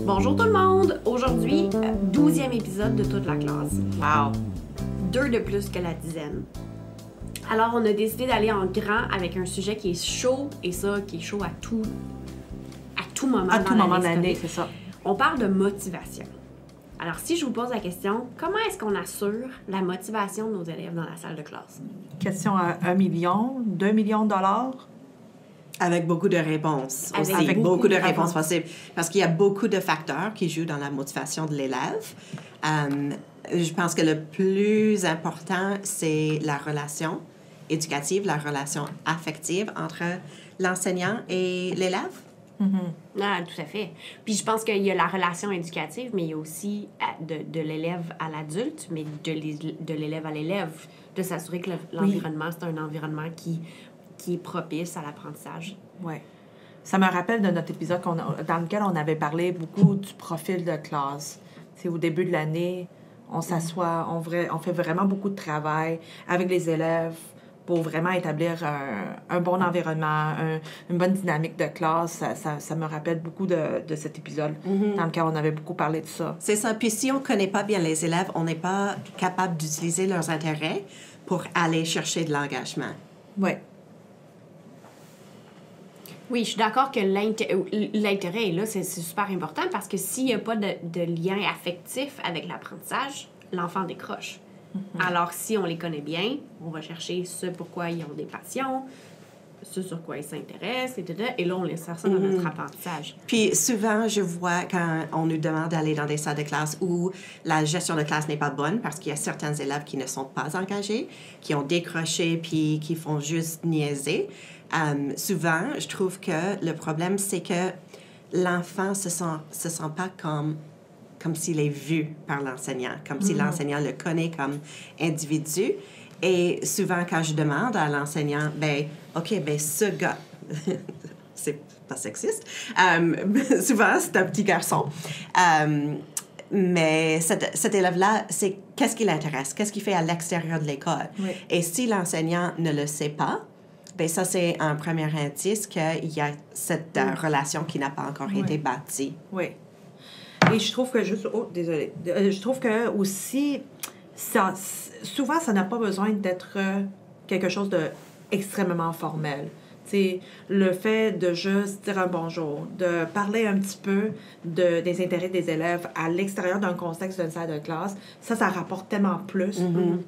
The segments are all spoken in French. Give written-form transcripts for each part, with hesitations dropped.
Bonjour tout le monde! Aujourd'hui, 12e épisode de toute la classe. Wow! 2 de plus que la dizaine. Alors, on a décidé d'aller en grand avec un sujet qui est chaud, et ça, qui est chaud à tout moment de l'année, c'est ça. On parle de motivation. Alors, si je vous pose la question, comment est-ce qu'on assure la motivation de nos élèves dans la salle de classe? Question à 1 million, 2 millions de dollars? Avec beaucoup de réponses aussi. Avec beaucoup de réponses possibles. Parce qu'il y a beaucoup de facteurs qui jouent dans la motivation de l'élève. Je pense que le plus important, c'est la relation éducative, la relation affective entre l'enseignant et l'élève. Mm-hmm. Ah, tout à fait. Puis je pense qu'il y a la relation éducative, mais il y a aussi de l'élève à l'adulte, mais de l'élève à l'élève, de s'assurer que l'environnement, c'est un environnement qui est propice à l'apprentissage. Oui. Ça me rappelle de notre épisode dans lequel on avait parlé beaucoup du profil de classe. C'est au début de l'année, on s'assoit, on fait vraiment beaucoup de travail avec les élèves pour vraiment établir un bon environnement, une bonne dynamique de classe. Ça me rappelle beaucoup de cet épisode dans lequel on avait beaucoup parlé de ça. C'est ça. Puis si on ne connaît pas bien les élèves, on n'est pas capable d'utiliser leurs intérêts pour aller chercher de l'engagement. Oui. Oui, je suis d'accord que l'intérêt est là, c'est super important parce que s'il n'y a pas de lien affectif avec l'apprentissage, l'enfant décroche. Alors, si on les connaît bien, on va chercher ce pourquoi ils ont des passions, ce sur quoi ils s'intéressent, etc. Et là, on les sert ça dans notre apprentissage. Puis souvent, je vois quand on nous demande d'aller dans des salles de classe où la gestion de classe n'est pas bonne parce qu'il y a certains élèves qui ne sont pas engagés, qui ont décroché puis qui font juste niaiser. Souvent, je trouve que le problème, c'est que l'enfant se sent pas comme s'il est vu par l'enseignant, comme si l'enseignant le connaît comme individu. Et souvent, quand je demande à l'enseignant, ce gars, c'est pas sexiste, souvent, c'est un petit garçon. Mais cet élève-là, c'est qu'est-ce qui l'intéresse, qu'est-ce qu'il fait à l'extérieur de l'école. Oui. Et si l'enseignant ne le sait pas, ça, c'est un premier indice qu'il y a cette relation qui n'a pas encore été bâtie. Oui. Et je trouve que je trouve que aussi, souvent, ça n'a pas besoin d'être quelque chose d'extrêmement formel. T'sais, le fait de juste dire un bonjour, de parler un petit peu des intérêts des élèves à l'extérieur d'un contexte d'une salle de classe, ça rapporte tellement plus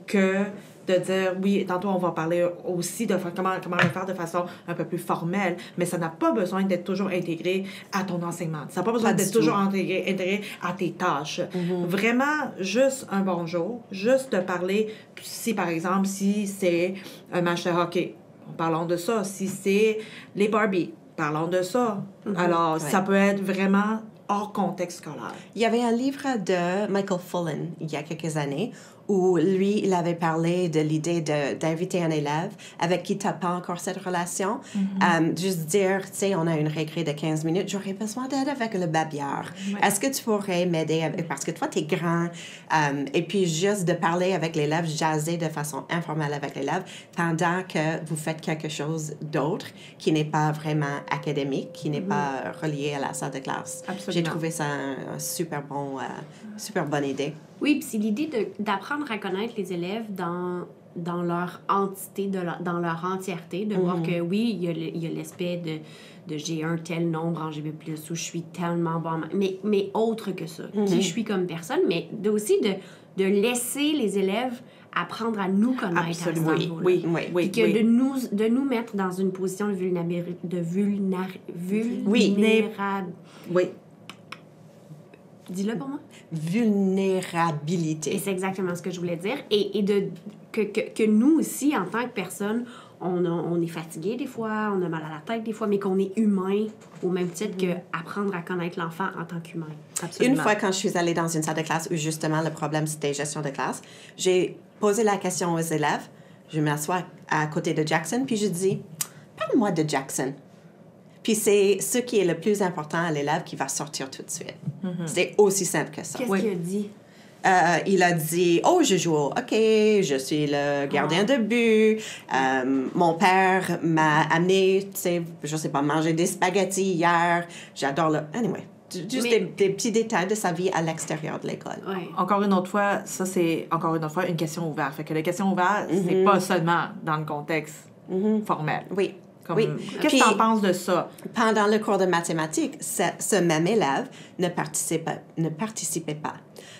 que de dire, oui, tantôt on va parler aussi de comment le faire de façon un peu plus formelle, mais ça n'a pas besoin d'être toujours intégré à ton enseignement. Ça n'a pas besoin d'être toujours intégré à tes tâches. Vraiment, juste un bonjour, juste de parler, si par exemple, si c'est un match de hockey, parlons de ça. Si c'est les Barbies, parlons de ça. Alors, ça peut être vraiment hors contexte scolaire. Il y avait un livre de Michael Fullan, il y a quelques années, où lui, il avait parlé de l'idée d'inviter un élève avec qui tu n'as pas encore cette relation. Juste dire, tu sais, on a une récré de 15 minutes, j'aurais besoin d'aide avec le babillard. Ouais. Est-ce que tu pourrais m'aider avec... Parce que toi, tu es grand. Et puis, juste de parler avec l'élève, jaser de façon informelle avec l'élève, pendant que vous faites quelque chose d'autre qui n'est pas vraiment académique, qui n'est pas relié à la salle de classe. Absolument. J'ai trouvé ça un super bonne idée. Oui, puis c'est l'idée d'apprendre à connaître les élèves dans leur entité, dans leur entièreté, de voir que oui, il y a l'aspect de j'ai un tel nombre en GB+, où je suis tellement bon, mais autre que ça, qui je suis comme personne, mais aussi de laisser les élèves apprendre à nous connaître. Absolument. À ce niveau-là. Oui. Puis que de nous mettre dans une position de vulnérable. Oui. Dis-le pour moi. Vulnérabilité. Et c'est exactement ce que je voulais dire. Et que nous aussi, en tant que personne, on est fatigué des fois, on a mal à la tête des fois, mais qu'on est humain au même titre qu'apprendre à connaître l'enfant en tant qu'humain. Absolument. Une fois, quand je suis allée dans une salle de classe où justement le problème c'était gestion de classe, j'ai posé la question aux élèves, je m'assois à côté de Jackson, puis je dis, parle-moi de Jackson. Puis c'est ce qui est le plus important à l'élève qui va sortir tout de suite. C'est aussi simple que ça. Qu'est-ce qu'il a dit? Il a dit, je joue au hockey, je suis le gardien de but. Mon père m'a amené, tu sais, je sais pas, manger des spaghettis hier. J'adore le... Anyway, juste des petits détails de sa vie à l'extérieur de l'école. Ouais. Encore une autre fois, ça, c'est encore une autre fois une question ouverte. Fait que la question ouverte, c'est pas seulement dans le contexte formel. Oui. Comme, Oui. Qu'est-ce que tu en penses de ça? Pendant le cours de mathématiques, ce même élève ne participait pas.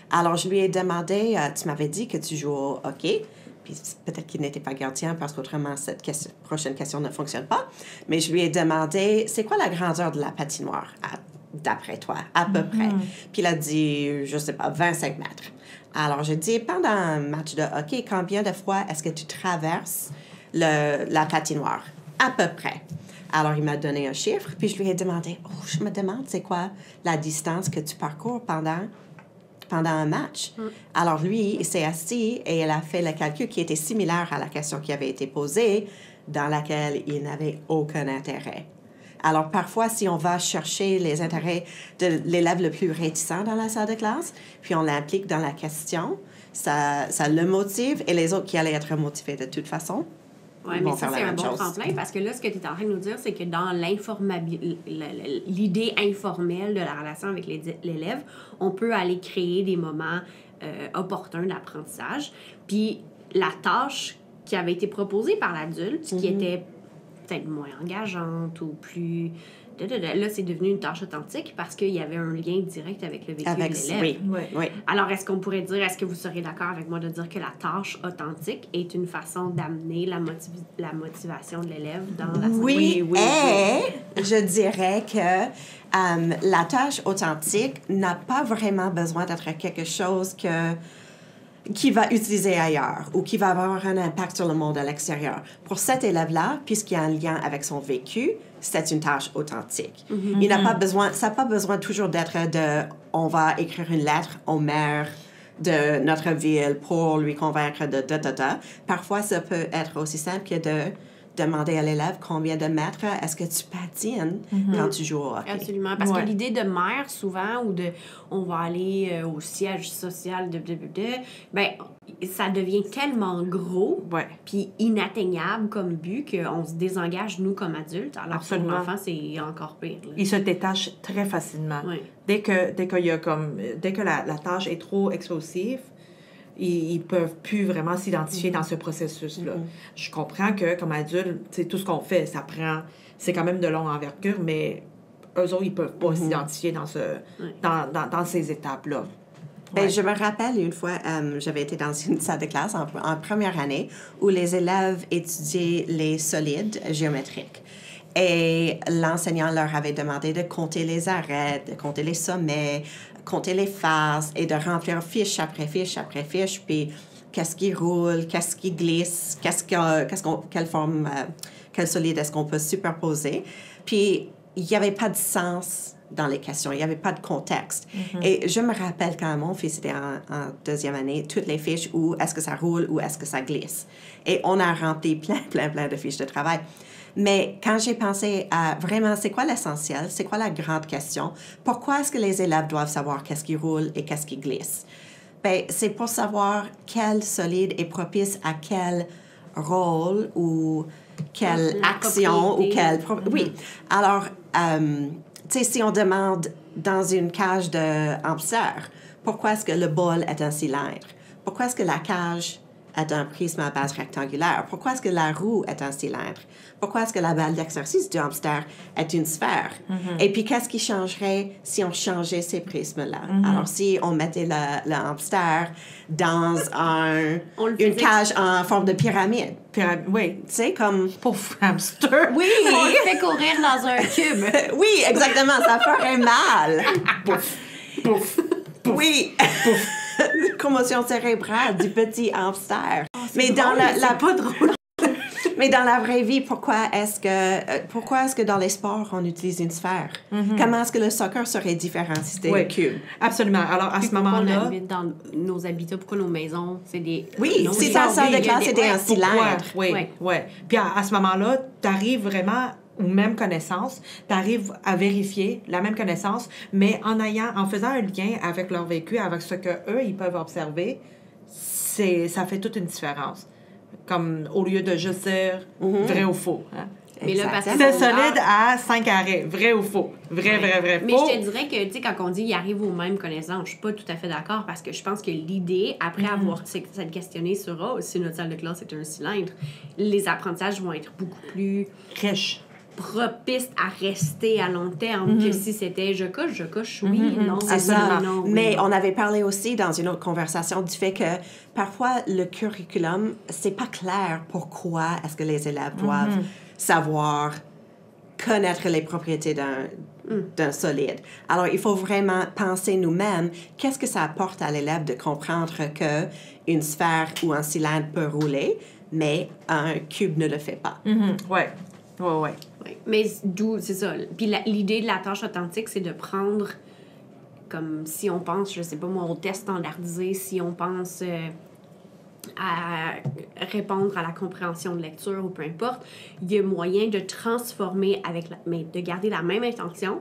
Alors, je lui ai demandé, tu m'avais dit que tu joues au hockey, puis peut-être qu'il n'était pas gardien parce qu'autrement, cette prochaine question ne fonctionne pas. Mais je lui ai demandé, c'est quoi la grandeur de la patinoire, d'après toi, à peu près? Puis il a dit, je sais pas, 25 mètres. Alors, j'ai dit, pendant un match de hockey, combien de fois est-ce que tu traverses la patinoire? À peu près. Alors, il m'a donné un chiffre, puis je lui ai demandé, je me demande, c'est quoi la distance que tu parcours pendant un match? Alors, lui, il s'est assis et il a fait le calcul qui était similaire à la question qui avait été posée, dans laquelle il n'avait aucun intérêt. Alors, parfois, si on va chercher les intérêts de l'élève le plus réticent dans la salle de classe, puis on l'implique dans la question, ça le motive, et les autres qui allaient être motivés de toute façon, Oui, mais ça, c'est un bon tremplin, parce que là, ce que tu es en train de nous dire, c'est que dans l'idée informelle de la relation avec l'élève, on peut aller créer des moments opportuns d'apprentissage. Puis la tâche qui avait été proposée par l'adulte, qui était peut-être moins engageante ou plus... Là, c'est devenu une tâche authentique parce qu'il y avait un lien direct avec le vécu de l'élève. Oui. Alors, est-ce qu'on pourrait dire, est-ce que vous seriez d'accord avec moi de dire que la tâche authentique est une façon d'amener la motivation de l'élève dans la salle? Oui. Je dirais que la tâche authentique n'a pas vraiment besoin d'être quelque chose qui va utiliser ailleurs ou qui va avoir un impact sur le monde à l'extérieur. Pour cet élève-là, puisqu'il y a un lien avec son vécu, c'est une tâche authentique. Il n'a pas besoin, ça n'a pas besoin toujours d'être on va écrire une lettre au maire de notre ville pour lui convaincre de da. Parfois, ça peut être aussi simple que de demander à l'élève combien de mètres est-ce que tu patines quand tu joues au hockey. Absolument. Parce que l'idée de mère, souvent, ou de on va aller au siège social ben ça devient tellement gros puis inatteignable comme but qu'on se désengage, nous, comme adultes. Alors que pour l'enfant, c'est encore pire. Là. Il se détache très facilement. Dès que la tâche est trop explosive, ils ne peuvent plus vraiment s'identifier dans ce processus-là. Je comprends que, comme adulte, tout ce qu'on fait, c'est quand même de longue envergure, mais eux autres, ils ne peuvent pas s'identifier dans ces étapes-là. Ben, je me rappelle une fois, j'avais été dans une salle de classe en première année où les élèves étudiaient les solides géométriques. Et l'enseignant leur avait demandé de compter les arêtes, de compter les sommets, compter les faces et de remplir fiche après fiche après fiche, puis qu'est-ce qui roule, qu'est-ce qui glisse, quelle forme, quel solide est-ce qu'on peut superposer. Puis, il n'y avait pas de sens dans les questions, il n'y avait pas de contexte. Et je me rappelle quand mon fils était en deuxième année, toutes les fiches où est-ce que ça roule ou est-ce que ça glisse. Et on a rempli plein de fiches de travail. Mais quand j'ai pensé à vraiment, c'est quoi l'essentiel? C'est quoi la grande question? Pourquoi est-ce que les élèves doivent savoir qu'est-ce qui roule et qu'est-ce qui glisse? Bien, c'est pour savoir quel solide est propice à quel rôle ou quelle action ou quelle... Oui. Alors, tu sais, si on demande dans une cage de hamster, pourquoi est-ce que le bol est un cylindre? Pourquoi est-ce que la cage est un prisme à base rectangulaire? Pourquoi est-ce que la roue est un cylindre? Pourquoi est-ce que la balle d'exercice du hamster est une sphère? Et puis, qu'est-ce qui changerait si on changeait ces prismes-là? Alors, si on mettait le hamster dans une cage en forme de pyramide. Oui. Tu sais, comme... Pauvre hamster. Oui! On le fait courir dans un cube. Oui, exactement. Ça ferait mal. Pouf, pouf, pouf. Oui! Pouf. Commotion cérébrale du petit hamster. Mais drôle, c'est pas drôle. Mais dans la vraie vie, pourquoi est-ce que dans les sports, on utilise une sphère? Comment est-ce que le soccer serait différent si c'était un cube? Absolument. Alors, à ce moment-là... Dans nos habitats, pourquoi nos maisons, c'est des... Oui, si ta salle de classe était un cylindre. Oui. Puis à ce moment-là, tu arrives vraiment aux mêmes connaissances, tu arrives à vérifier la même connaissance, mais en faisant un lien avec leur vécu, avec ce qu'eux, ils peuvent observer, ça fait toute une différence. Comme au lieu de juste dire vrai ou faux. Hein? Mais là, parce que C'est solide à 5 arrêts. Vrai ou faux? Vrai, vrai, Mais faux. je te dirais que, tu sais, quand on dit il arrive aux mêmes connaissances, je suis pas tout à fait d'accord parce que je pense que l'idée, après avoir s'être questionné sur si notre salle de classe est un cylindre, les apprentissages vont être beaucoup plus Riche. propices à rester à long terme que si c'était je coche, oui, non, C'est ça. non, oui, Mais non. on avait parlé aussi dans une autre conversation du fait que parfois le curriculum, c'est pas clair pourquoi est-ce que les élèves doivent savoir connaître les propriétés d'un solide. Alors, il faut vraiment penser nous-mêmes, qu'est-ce que ça apporte à l'élève de comprendre que une sphère ou un cylindre peut rouler, mais un cube ne le fait pas. Ouais. Oui. Mais d'où, c'est ça. Puis l'idée de la tâche authentique, c'est de prendre, comme si on pense, je sais pas moi, au test standardisé, si on pense à répondre à la compréhension de lecture ou peu importe, il y a moyen de transformer mais de garder la même intention,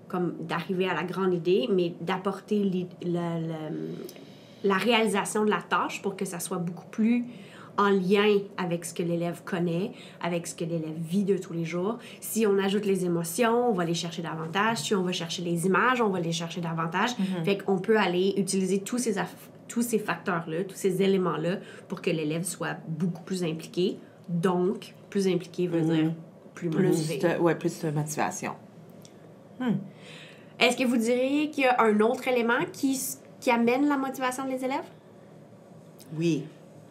comme d'arriver à la grande idée, mais d'apporter la réalisation de la tâche pour que ça soit beaucoup plus en lien avec ce que l'élève connaît, avec ce que l'élève vit de tous les jours. Si on ajoute les émotions, on va les chercher davantage. Si on va chercher les images, on va les chercher davantage. Fait qu'on peut aller utiliser tous ces facteurs-là, tous ces éléments-là pour que l'élève soit beaucoup plus impliqué. Donc, plus impliqué veut dire plus motivé. Plus de motivation. Est-ce que vous diriez qu'il y a un autre élément qui amène la motivation des élèves? Oui.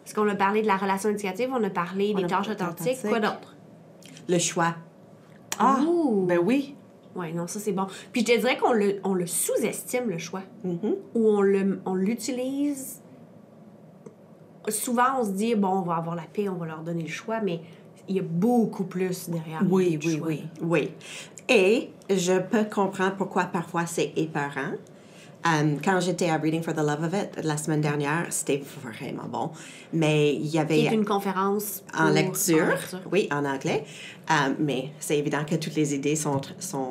Parce qu'on a parlé de la relation éducative, on a parlé des tâches authentiques. Quoi d'autre? Le choix. Ah, Ouh. ben oui. Oui, non, ça c'est bon. Puis je te dirais qu'on le sous-estime, le choix. Ou on l'utilise. Souvent, on se dit, bon, on va avoir la paix, on va leur donner le choix, mais il y a beaucoup plus derrière Oui, le choix. Oui. Et je peux comprendre pourquoi parfois c'est épeurant. Quand j'étais à Reading for the Love of It la semaine dernière, c'était vraiment bon. Mais il y avait... C'est une conférence en lecture. Oui, en anglais. Mais c'est évident que toutes les idées sont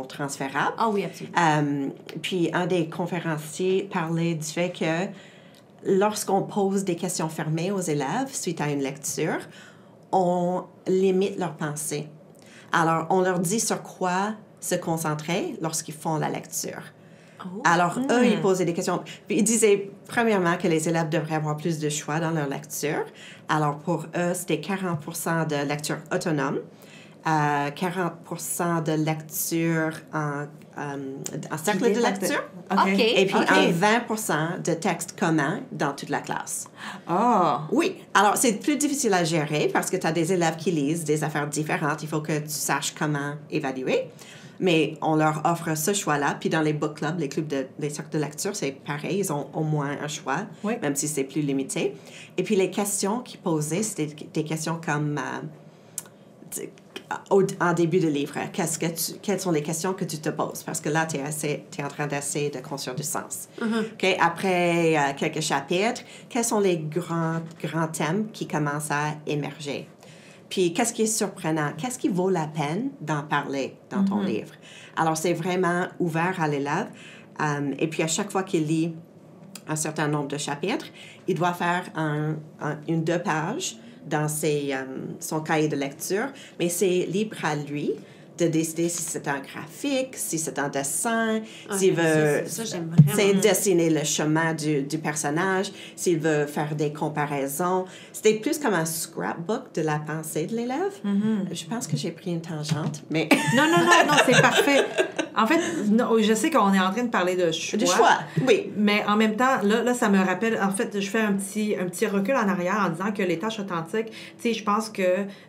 transférables. Ah oui, absolument. Puis un des conférenciers parlait du fait que lorsqu'on pose des questions fermées aux élèves suite à une lecture, on limite leur pensée. Alors, on leur dit sur quoi se concentrer lorsqu'ils font la lecture. Alors, eux, ils posaient des questions. Puis, ils disaient, premièrement, que les élèves devraient avoir plus de choix dans leur lecture. Alors, pour eux, c'était 40% de lecture autonome, 40% de lecture en cercle de lecture, OK. et puis 20% de texte commun dans toute la classe. Ah! Oui. Alors, c'est plus difficile à gérer parce que tu as des élèves qui lisent des affaires différentes. Il faut que tu saches comment évaluer. Mais on leur offre ce choix-là. Puis dans les book clubs, les cercles de lecture, c'est pareil. Ils ont au moins un choix, même si c'est plus limité. Et puis les questions qu'ils posaient, c'était des questions comme... en début de livre, quelles sont les questions que tu te poses? Parce que là, tu es en train d'essayer de construire du sens. Okay? Après quelques chapitres, quels sont les grands thèmes qui commencent à émerger? Puis, qu'est-ce qui est surprenant? Qu'est-ce qui vaut la peine d'en parler dans ton livre? Alors, c'est vraiment ouvert à l'élève. Et puis, à chaque fois qu'il lit un certain nombre de chapitres, il doit faire une 2 pages dans son cahier de lecture, mais c'est libre à lui de décider si c'est un graphique, si c'est un dessin, s'il veut j'aime vraiment. dessiner le chemin du personnage, s'il veut faire des comparaisons. C'était plus comme un scrapbook de la pensée de l'élève. Je pense que j'ai pris une tangente, mais... Non, c'est parfait. En fait, je sais qu'on est en train de parler de choix. Du choix, oui. Mais en même temps, là, ça me rappelle... En fait, je fais un petit recul en arrière en disant que les tâches authentiques, tu sais, je pense que...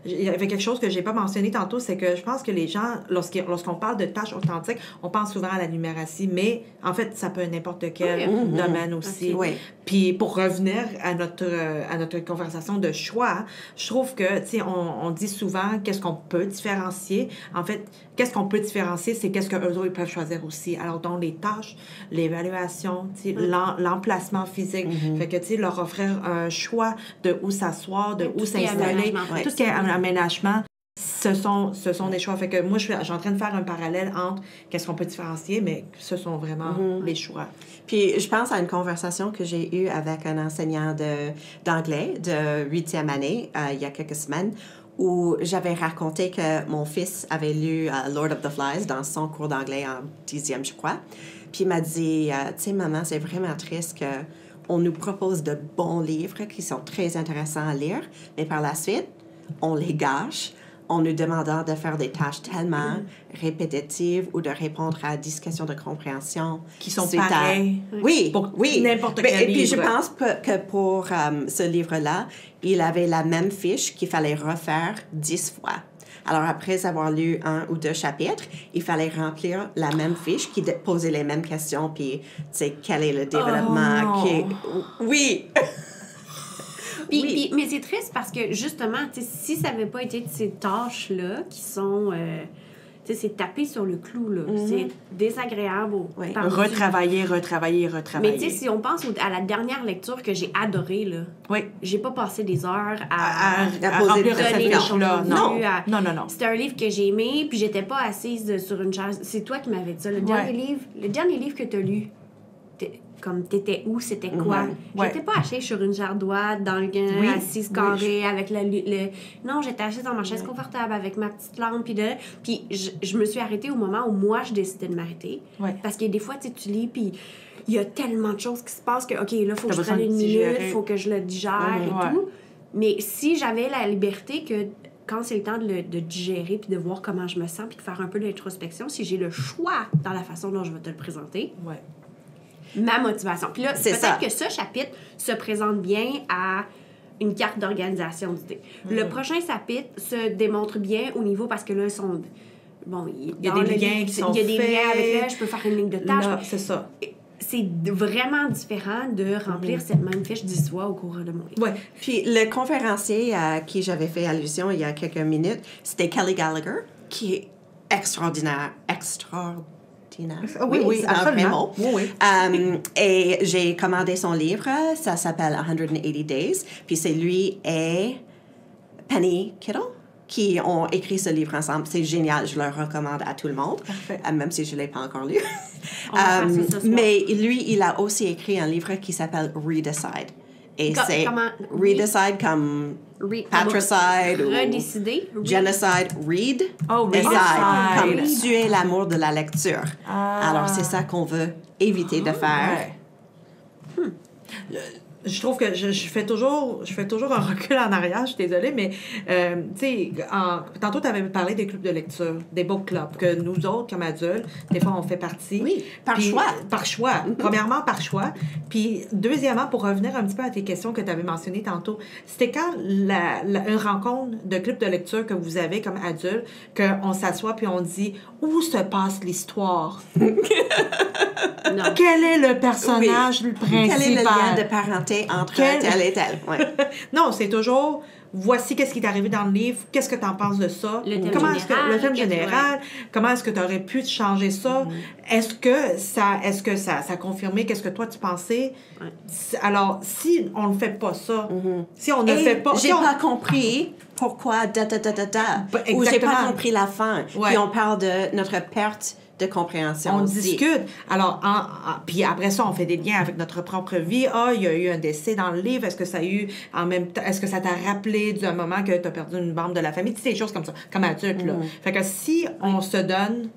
Il y avait quelque chose que j'ai pas mentionné tantôt, c'est que je pense que les gens, lorsqu'on parle de tâches authentiques, on pense souvent à la numératie, mais en fait, ça peut être n'importe quel domaine aussi. Oui. Puis pour revenir à notre conversation de choix, je trouve que, tu sais, on dit souvent qu'est-ce qu'on peut différencier. En fait, qu'est-ce qu'on peut différencier, c'est qu'est-ce qu'eux autres ils peuvent choisir aussi. Alors, donc, les tâches, l'évaluation, tu sais, l'emplacement physique. Fait que, tu sais, leur offrir un choix de où s'asseoir, de où s'installer, tout ce qui est aménagement. Ce sont des choix. Fait que moi, je suis en train de faire un parallèle entre qu'est-ce qu'on peut différencier, mais ce sont vraiment les choix. Puis, je pense à une conversation que j'ai eue avec un enseignant d'anglais de 8e année il y a quelques semaines, où j'avais raconté que mon fils avait lu Lord of the Flies dans son cours d'anglais en 10e, je crois. Puis il m'a dit, tu sais, maman, c'est vraiment triste qu'on nous propose de bons livres qui sont très intéressants à lire, mais par la suite, on les gâche en nous demandant de faire des tâches tellement répétitives ou de répondre à des questions de compréhension. Qui sont pareilles. Oui, oui. N'importe quel livre. Et puis, je pense que pour ce livre-là, il avait la même fiche qu'il fallait refaire 10 fois. Alors, après avoir lu 1 ou 2 chapitres, il fallait remplir la même fiche qui posait les mêmes questions, puis, tu sais, quel est le développement Oui! Mais c'est triste parce que, justement, si ça n'avait pas été de ces tâches-là qui sont... c'est taper sur le clou, là. C'est désagréable. Retravailler. Mais tu sais, si on pense à la dernière lecture que j'ai adorée, là, j'ai pas passé des heures à remplir cette fiche-là. Non. C'était un livre que j'ai aimé, puis j'étais pas assise sur une chaise. C'est toi qui m'avais dit ça. Le dernier livre que tu as lu, comme t'étais où, c'était quoi? J'étais pas assise sur une jardoise, dans le gain, assise carrée, avec Non, j'étais assise dans ma chaise confortable, avec ma petite lampe, puis je me suis arrêtée au moment où moi, je décidais de m'arrêter. Parce que des fois, tu lis, puis il y a tellement de choses qui se passent que, OK, là, il faut que je prenne une minute, il faut que je le digère et tout. Mais si j'avais la liberté que... Quand c'est le temps de digérer puis de voir comment je me sens puis de faire un peu d'introspection, si j'ai le choix dans la façon dont je vais te le présenter, ma motivation. Puis là, peut-être que ce chapitre se présente bien à une carte d'organisation d'idées. Le prochain chapitre se démontre bien au niveau, parce que là, ils sont... Bon, il y a des liens qui sont faits. Il y a des liens avec là, je peux faire une ligne de tâches. Là, c'est ça. C'est vraiment différent de remplir cette même fiche 10 fois au cours de mon livre. Oui. Puis le conférencier à qui j'avais fait allusion il y a quelques minutes, c'était Kelly Gallagher, qui est extraordinaire. Oui, c'est absolument. un vrai mot. Et j'ai commandé son livre, ça s'appelle 180 Days, puis c'est lui et Penny Kittle qui ont écrit ce livre ensemble. C'est génial, je le recommande à tout le monde, même si je ne l'ai pas encore lu. Mais lui, il a aussi écrit un livre qui s'appelle Redecide. Et c'est Redecide comme patricide ou redécider. Genocide, read, decide, comme tuer l'amour de la lecture. Alors, c'est ça qu'on veut éviter de faire. Je trouve que je fais toujours un recul en arrière, je suis désolée, mais tu sais, tantôt tu avais parlé des clubs de lecture, des book clubs, que nous autres, comme adultes, des fois on fait partie. Oui, par choix. Premièrement, par choix. Puis deuxièmement, pour revenir un petit peu à tes questions que tu avais mentionnées tantôt, c'était quand une rencontre de club de lecture que vous avez comme adulte, qu'on s'assoit puis on dit où se passe l'histoire? Quel est le personnage principal? Quel est le lien de parenté entre tel et tel? Non, c'est toujours voici qu'est-ce qui est arrivé dans le livre, qu'est-ce que tu en penses de ça? Le thème général, comment est-ce que tu aurais pu changer ça? Est-ce que ça a confirmé qu'est-ce que toi tu pensais? Alors, si on ne fait pas ça, si on ne fait pas... J'ai pas compris pourquoi ou j'ai pas compris la fin. Puis on parle de notre perte de compréhension. On discute. Alors, puis après ça, on fait des liens avec notre propre vie. Il y a eu un décès dans le livre. Est-ce que ça a eu en même temps... Est-ce que ça t'a rappelé d'un moment que tu as perdu une membre de la famille? Tu sais, des choses comme ça, comme adulte, là. Fait que si on se donne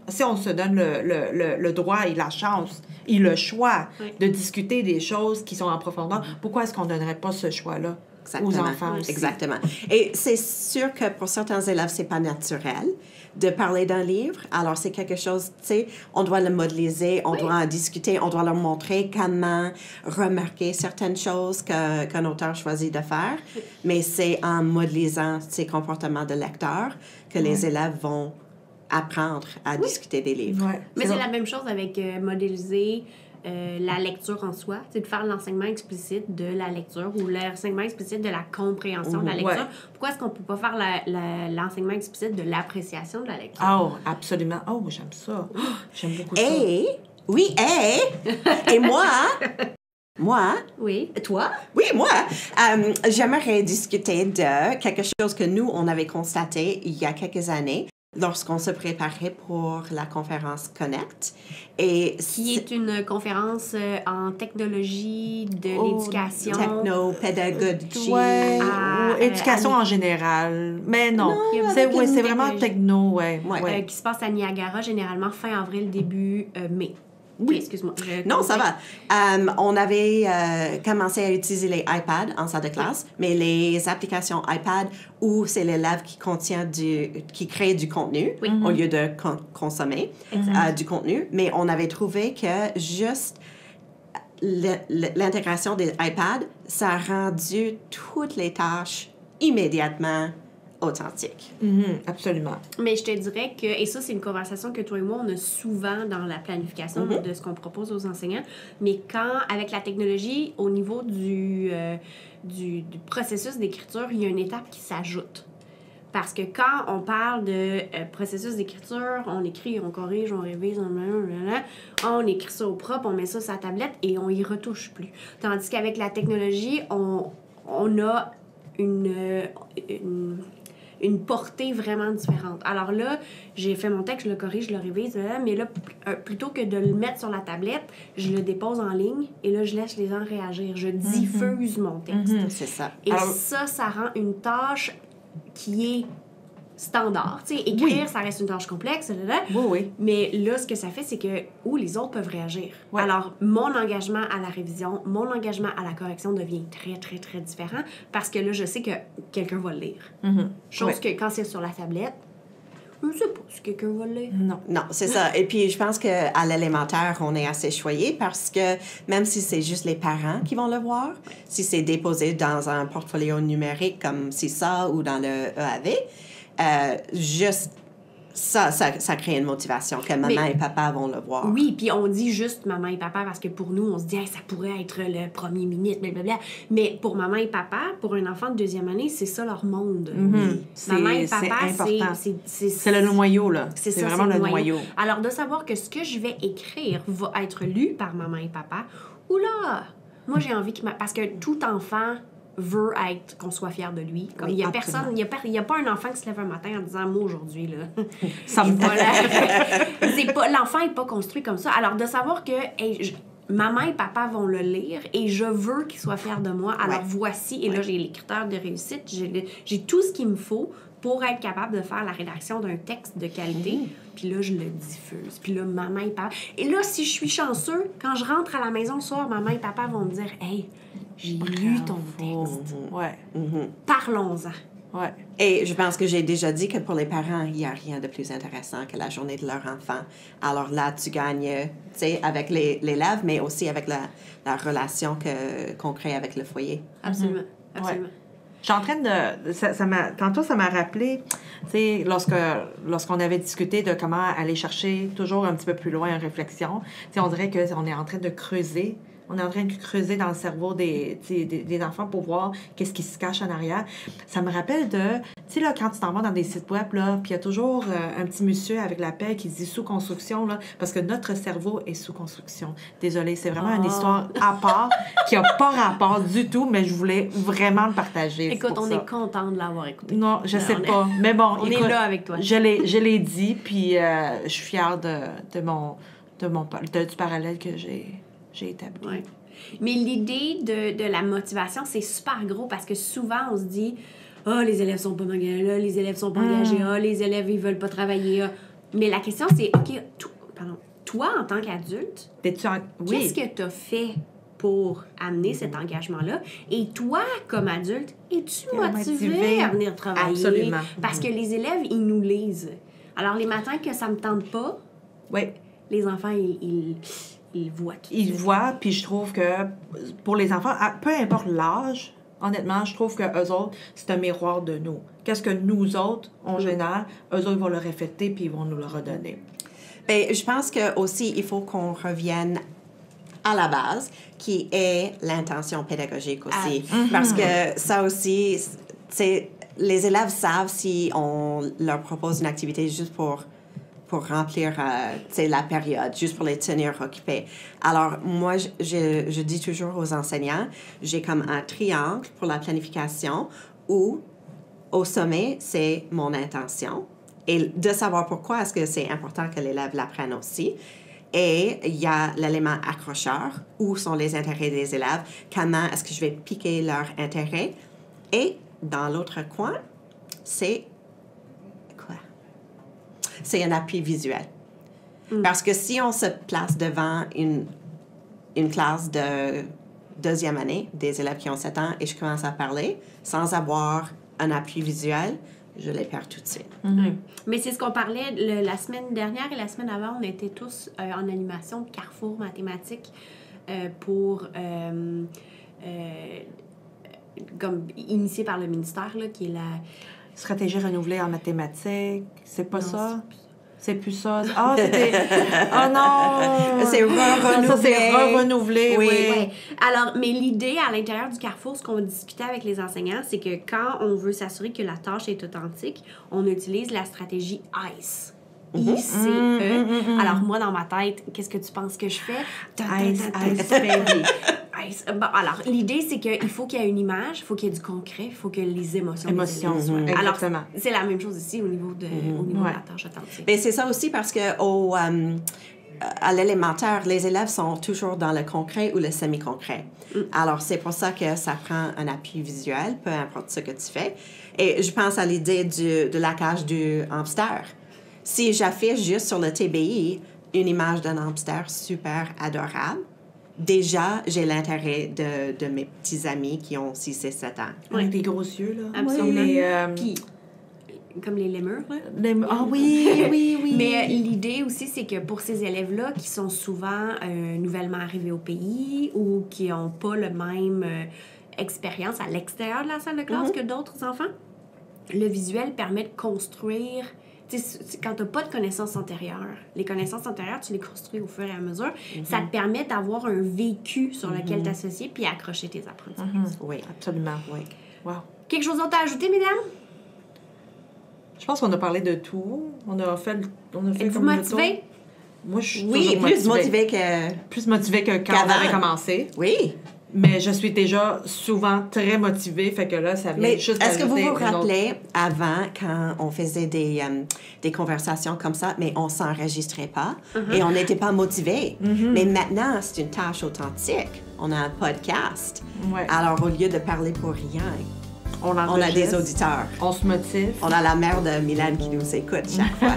le droit et la chance et le choix de discuter des choses qui sont en profondeur, pourquoi est-ce qu'on ne donnerait pas ce choix-là aux enfants aussi? Exactement. Et c'est sûr que pour certains élèves, c'est pas naturel de parler d'un livre. Alors, c'est quelque chose, tu sais, on doit le modéliser, on doit en discuter, on doit leur montrer comment remarquer certaines choses qu'un auteur choisit de faire. Mais c'est en modélisant ces comportements de lecteur que les élèves vont apprendre à discuter des livres. Mais c'est la même chose avec modéliser la lecture en soi, c'est de faire l'enseignement explicite de la lecture ou l'enseignement explicite de la compréhension de la lecture. Pourquoi est-ce qu'on ne peut pas faire l'enseignement explicite de l'appréciation de la lecture? Oh, absolument. Oh, j'aime ça. J'aime beaucoup ça. Et moi, oui. Toi? Oui, moi. J'aimerais discuter de quelque chose que nous, on avait constaté il y a quelques années. lorsqu'on se préparait pour la conférence Connect. Et Qui est une conférence en technologie de l'éducation. Techno-pédagogie. Ouais, à- ou éducation à- en général. Mais non, il y a c'est beaucoup de c'est vraiment technologie. techno, ouais. Ouais. ouais. Qui se passe à Niagara, généralement fin avril, début mai. Oui. Excuse-moi. Non, ça va. On avait commencé à utiliser les iPads en salle de classe, mais les applications iPad où c'est l'élève qui crée du contenu au lieu de consommer du contenu. Mais on avait trouvé que juste l'intégration des iPads, ça a rendu toutes les tâches immédiatement authentiques. Absolument. Mais je te dirais que, et ça, c'est une conversation que toi et moi, on a souvent dans la planification de ce qu'on propose aux enseignants, mais quand, avec la technologie, au niveau du processus d'écriture, il y a une étape qui s'ajoute. Parce que quand on parle de processus d'écriture, on écrit, on corrige, on révise, on écrit ça au propre, on met ça sur la tablette et on y retouche plus. Tandis qu'avec la technologie, on a une portée vraiment différente. Alors là, j'ai fait mon texte, je le corrige, je le révise, mais là, plutôt que de le mettre sur la tablette, je le dépose en ligne et là, je laisse les gens réagir. Je diffuse mon texte. C'est ça. Et Alors- ça rend une tâche qui est standard. Tu sais, écrire, ça reste une tâche complexe, Oui, oui. mais là, ce que ça fait, c'est que les autres peuvent réagir. Ouais. Alors, mon engagement à la révision, mon engagement à la correction devient très, très, très différent parce que là, je sais que quelqu'un va le lire. Chose Ouais. que quand c'est sur la tablette, je ne sais pas si quelqu'un va le lire. Non. Non, c'est ça. Et puis, je pense qu'à l'élémentaire, on est assez choyé parce que même si c'est juste les parents qui vont le voir, si c'est déposé dans un portfolio numérique comme CISA ou dans le EAV, juste ça crée une motivation que maman Mais- et papa vont le voir. Oui, puis on dit juste maman et papa parce que pour nous, on se dit hey, ça pourrait être le premier ministre, blablabla. Mais pour maman et papa, pour un enfant de deuxième année, c'est ça leur monde. Maman et papa, c'est important. c'est C'est le noyau, là. C'est ça, vraiment le noyau. Alors, de savoir que ce que je vais écrire va être lu par maman et papa, oula! Moi, j'ai envie parce que tout enfant veut qu'on soit fier de lui. Comme, Oui, il y a absolument. personne, il y a pas un enfant qui se lève un matin en disant, moi, aujourd'hui, là... Ça me L'enfant n'est pas construit comme ça. Alors, de savoir que maman et papa vont le lire et je veux qu'ils soient fiers de moi. Alors, voici, et là, j'ai les critères de réussite, j'ai tout ce qu'il me faut pour être capable de faire la rédaction d'un texte de qualité. Puis là, je le diffuse. Puis là, maman et papa... Et là, si je suis chanceux, quand je rentre à la maison le soir, maman et papa vont me dire « Hey, j'ai lu ton texte. Ouais. Parlons-en. Ouais. Et je pense que j'ai déjà dit que pour les parents, il n'y a rien de plus intéressant que la journée de leur enfant. Alors là, tu gagnes, tu sais, avec l'élève, mais aussi avec la relation qu'on crée avec le foyer. Absolument. Absolument. Ouais. Je suis en train de... Tantôt, ça m'a rappelé, tu sais, lorsqu'on avait discuté de comment aller chercher toujours un petit peu plus loin en réflexion, tu sais, on dirait qu'on est en train de creuser. On est en train de creuser dans le cerveau des enfants pour voir qu'est-ce qui se cache en arrière. Ça me rappelle tu sais, là, quand tu t'en vas dans des sites web, là, puis il y a toujours un petit monsieur avec la paix qui dit sous construction, là, parce que notre cerveau est sous construction. Désolée, c'est vraiment une histoire à part qui n'a pas rapport du tout, mais je voulais vraiment le partager. Écoute, on ça. est content de l'avoir écouté. Non, je sais pas. Mais bon, on écoute, est là avec toi. Je l'ai dit, puis je suis fière du parallèle que j'ai établi. Ouais. Mais l'idée de la motivation, c'est super gros parce que souvent, on se dit « Ah, les élèves sont pas engagés, là, les élèves sont pas engagés, ah, les élèves, ils veulent pas travailler. Ah. » Mais la question, c'est « OK, toi, en tant qu'adulte, qu'est-ce que tu as fait pour amener cet engagement-là? Et toi, comme adulte, es-tu motivé à venir travailler? Absolument. Parce que les élèves, ils nous lisent. Alors, les matins que ça me tente pas, les enfants, ils voient tout. Ils voient, puis je trouve que pour les enfants, peu importe l'âge, honnêtement, je trouve qu'eux autres, c'est un miroir de nous. Qu'est-ce que nous autres, on génère, eux autres vont le refléter, puis ils vont nous le redonner. Bien, je pense qu'aussi, il faut qu'on revienne à la base, qui est l'intention pédagogique aussi. Parce que ça aussi, les élèves savent si on leur propose une activité juste pour remplir la période, juste pour les tenir occupés. Alors, moi, je dis toujours aux enseignants, j'ai comme un triangle pour la planification où, au sommet, c'est mon intention. Et de savoir pourquoi est-ce que c'est important que l'élève l'apprenne aussi. Et il y a l'élément accrocheur, où sont les intérêts des élèves, comment est-ce que je vais piquer leur intérêt. Et dans l'autre coin, c'est quoi? C'est un appui visuel. Parce que si on se place devant une classe de deuxième année, des élèves qui ont 7 ans, et je commence à parler sans avoir un appui visuel, je les perds tout de suite. Mais c'est ce qu'on parlait la semaine dernière et la semaine avant, on était tous en animation de Carrefour mathématiques pour comme initié par le ministère là, qui est la Stratégie renouvelée en mathématiques, c'est pas Non, ça? C'est plus ça. Ah, c'était... Oh non! C'est renouvelé. Ça, c'est renouvelé, oui. Ouais. Alors, mais l'idée à l'intérieur du Carrefour, ce qu'on discutait avec les enseignants, c'est que quand on veut s'assurer que la tâche est authentique, on utilise la stratégie ICE. ICE. Alors, moi, dans ma tête, qu'est-ce que tu penses que je fais? Ice, baby. ICE. Bon, alors, l'idée, c'est qu'il faut qu'il y ait une image, il faut qu'il y ait du concret, il faut que les émotions... soient. Alors, Exactement. c'est la même chose ici au niveau de, au niveau de la tâche authentique. Mais c'est ça aussi parce que à l'élémentaire, les élèves sont toujours dans le concret ou le semi-concret. Alors, c'est pour ça que ça prend un appui visuel, peu importe ce que tu fais. Et je pense à l'idée de la cage du hamster. Si j'affiche juste sur le TBI une image d'un hamster super adorable, déjà, j'ai l'intérêt de mes petits amis qui ont 6 et 7 ans. Avec des gros yeux, là. Absolument. Puis, comme les lémurs, là. Ah oui. Mais l'idée aussi, c'est que pour ces élèves-là qui sont souvent nouvellement arrivés au pays ou qui n'ont pas le même expérience à l'extérieur de la salle de classe que d'autres enfants, le visuel permet de construire... Quand tu n'as pas de connaissances antérieures, les connaissances antérieures, tu les construis au fur et à mesure. Ça te permet d'avoir un vécu sur lequel t'associer puis accrocher tes apprentissages. Oui, Absolument. oui. Wow. Quelque chose d'autre à ajouter, mesdames? Je pense qu'on a parlé de tout. On a fait Êtes-vous comme le motivés? tour. Moi, je suis Oui, toujours plus motivée que... Plus motivée que quand on Qu'avant. avait commencé. Oui. Mais je suis déjà souvent très motivée, fait que là, ça vient Mais juste est-ce que vous ajouter vous une autre- rappelez avant, quand on faisait des conversations comme ça, mais on s'enregistrait pas et on n'était pas motivés. Mais maintenant, c'est une tâche authentique. On a un podcast. Ouais. Alors, au lieu de parler pour rien, On on a des enregistre, auditeurs. on se motive. On a la mère de Mylène qui nous écoute chaque fois.